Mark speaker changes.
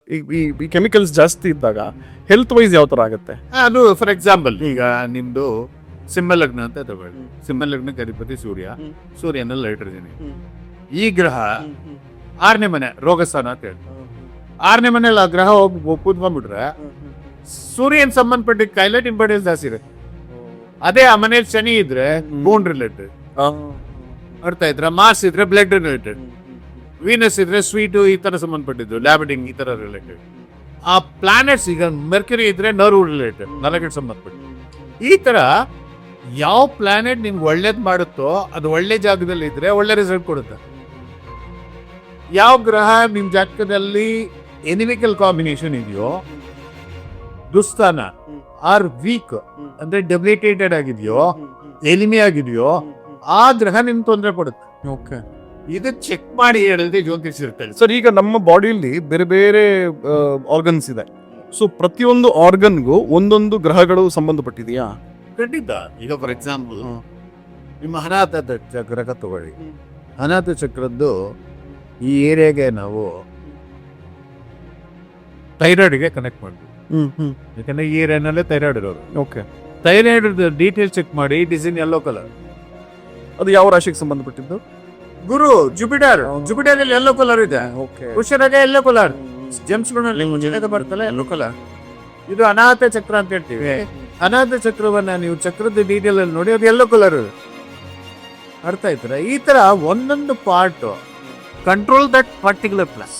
Speaker 1: ಈ ಕೆಮಿಕಲ್ಸ್ ಜಾಸ್ತಿ ಇದ್ದಾಗ ಹೆಲ್ತ್ ವೈಸ್ ಯಾವ ತರ ಆಗುತ್ತೆ?
Speaker 2: ಅದು ಫಾರ್ ಎಕ್ಸಾಂಪಲ್ ಈಗ ನಿಮ್ದು ಸಿಂಹಲಗ್ನ ಅಂತ ತಗೊಳ್ಳಿ. ಸಿಂಹಲಗ್ನಕ್ಕೆ ಅಧಿಪತಿ ಸೂರ್ಯನಲ್ಲಿ ಹೈಡ್ರೋಜನ್. ಈ ಗ್ರಹ 6ನೇ ಮನೆ ರೋಗಸ್ಥಾನ ಅಂತ ಹೇಳಿ 6ನೇ ಮನೇಲಿ ಆ ಗ್ರಹ ಕೂತ್ಕೊಂಡ್ಬಿಟ್ರೆ ಸೂರ್ಯನ್ ಸಂಬಂಧಪಟ್ಟ ಕಾಯಿಲೆ ನಿಮ್ ಬಡಿ ಜಾಸ್ತಿ ಇರುತ್ತೆ. ಅದೇ ಆ ಮನೇಲಿ ಶನಿ ಇದ್ರೆ ಬೋನ್ ರಿಲೇಟೆಡ್, ಅರ್ಥ ಆಯ್ತಾ? ಮಾರ್ಸ್ ಇದ್ರೆ ಬ್ಲಡ್ ರಿಲೇಟೆಡ್, ವೀನಸ್ ಇದ್ರೆ ಸ್ವೀಟು ಈ ತರ ಸಂಬಂಧಪಟ್ಟಿದ್ದು, ಲ್ಯಾಬಡಿಂಗ್ ಈ ತರ ರಿಲೇಟೆಡ್. ಆ ಪ್ಲಾನೆಟ್ಸ್ ಈಗ ಮೆರ್ಕ್ಯುರಿ ಇದ್ರೆ ನರ್ವ್ ರಿಲೇಟೆಡ್, ನರಗಳಿಗೆ ಸಂಬಂಧಪಟ್ಟಿದ್ದು. ಈ ತರ ಯಾವ ಪ್ಲಾನೆಟ್ ನಿಮ್ಗೆ ಒಳ್ಳೇದ್ ಮಾಡುತ್ತೋ ಅದು ಒಳ್ಳೆ ಜಾಗದಲ್ಲಿ ಇದ್ರೆ ಒಳ್ಳೆ ರಿಸಲ್ಟ್ ಕೊಡುತ್ತೆ. ಯಾವ ಗ್ರಹ ನಿಮ್ ಜಾತಕದಲ್ಲಿ ಎನಿಮಿಕಲ್ ಕಾಂಬಿನೇಷನ್ ಇದೆಯೋ, ದುಸ್ಥಾನ ಆರ್ ವೀಕ್ ಅಂದ್ರೆ ಡೆಬಿಲಿಟೇಟೆಡ್ ಆಗಿದೆಯೋ, ಎನಿಮಿ ಆಗಿದೆಯೋ, ಆ ಗ್ರಹ ನಿಮ್ಗೆ ತೊಂದರೆ ಕೊಡುತ್ತೆ.
Speaker 1: ಓಕೆ,
Speaker 2: ಇದು ಚೆಕ್ ಮಾಡಿ ಹೇಳದೆ ಜ್ಯೋತಿಷಿರ್ತಾರೆ.
Speaker 1: ಸರ್ ಈಗ ನಮ್ಮ ಬಾಡಿಯಲ್ಲಿ ಬೇರೆ ಬೇರೆ ಆರ್ಗನ್ಸ್ ಇದೆ. ಸೊ ಪ್ರತಿಯೊಂದು ಆರ್ಗನ್ಗೂ ಒಂದೊಂದು ಗ್ರಹಗಳು ಸಂಬಂಧಪಟ್ಟಿದೆಯಾ?
Speaker 2: ಖಂಡಿತ. ಈಗ ಫಾರ್ ಎಕ್ಸಾಂಪಲ್ ನಿಮ್ಮ ಅನಾಥ ಚಕ್ರ ತಗೊಳ್ಳಿ. ಅನಾಥ ಚಕ್ರದ್ದು ಈ ಏರಿಯಾಗೆ ನಾವು ಥೈರಾಯ್ಡ್ಗೆ ಕನೆಕ್ಟ್ ಮಾಡ್ತೀವಿ. ಯಾಕಂದ್ರೆ ಈ ಏರಿಯಾನಲ್ಲೇ ಥೈರಾಯ್ಡ್ ಇರೋದು.
Speaker 1: ಓಕೆ,
Speaker 2: ಥೈರಾಯ್ಡ್ ಡೀಟೇಲ್ ಚೆಕ್ ಮಾಡಿ, it is in yellow colour.
Speaker 1: ಅದು ಯಾವ ರಾಶಿಗೆ ಸಂಬಂಧಪಟ್ಟಿದ್ದು?
Speaker 2: ಗುರು ಜುಪಿಟರ್ ಅಲ್ಲಿ ಯೆಲ್ಲೋ ಕಲರ್ ಇದೆ.
Speaker 1: ಓಕೆ,
Speaker 2: ಹುಷಾರಾಗೆ ಯೆಲ್ಲೋ ಕಲರ್ ಜೆಮ್ಸ್ಗಳಲ್ಲಿ ಬರ್ತಲ್ಲ ಯೆಲ್ಲೋ ಕಲರ್. ಇದು ಅನಾಥ ಚಕ್ರ ಅಂತ ಹೇಳ್ತೀವಿ. ಅನಾಥ ಚಕ್ರವನ್ನ ನೀವು ಚಕ್ರದ ಡೀಟೇಲ್ ಅಲ್ಲಿ ನೋಡಿ, ಅದು ಯೆಲ್ಲೋ ಕಲರ್. ಅರ್ಥ ಆಯ್ತಲ್ಲ? ಈ ತರ ಒಂದೊಂದು ಪಾರ್ಟ್ ಕಂಟ್ರೋಲ್ ದಟ್ ಪರ್ಟಿಕ್ಯುಲರ್ ಪ್ಲಾಸ್.